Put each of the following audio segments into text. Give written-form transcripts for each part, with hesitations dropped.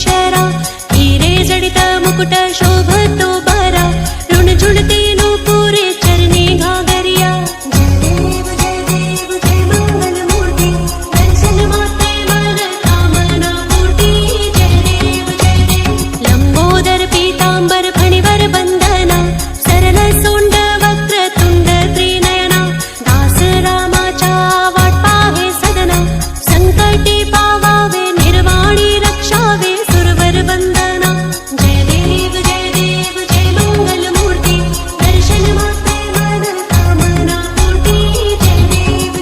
शरा, हीरे जड़ित मुकुट शोभतो बरा, ऋण झुणते नूपुरे चरणे घाघरिया। जय देव जय मंगल मूर्ति, दर्शन मात्रे मन कामना पूर्ति। जय देव लंबोदर पीतांबर फणिवर बंदना, सरल सोंड वक्र तुंड त्रिनयना, दास रामाचा वाट पाहे सदना, संकटे पावावे निर्वाणी रक्षावे सुरवर वंदना। जय देव जय मंगल मूर्ति, दर्शन मात्रे मन कामना पूर्ति। जय देव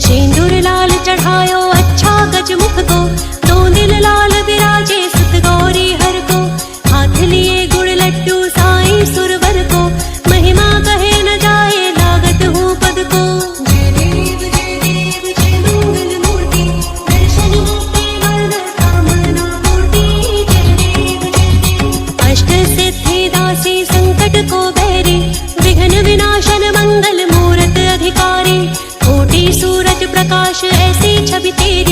शेंदूर लाल चढ़ायो अच्छा गजमुख को, दो दिल लाल विराजे सुत गौरी हर को, हाथ लिए गुड़ लड्डू साईं सुरवर को, महिमा कहे न जाए लागत हूँ पद को। जय देव जय मंगल मूर्ति, दर्शन मात्रे मन कामना पूर्ति। जय देव अष्ट सिद्धि दासी संकट को बैरी, विघ्न विनाशन मंगल मूरत अधिकारी, कोटि सूरज प्रकाश ऐसी छवि तेरी,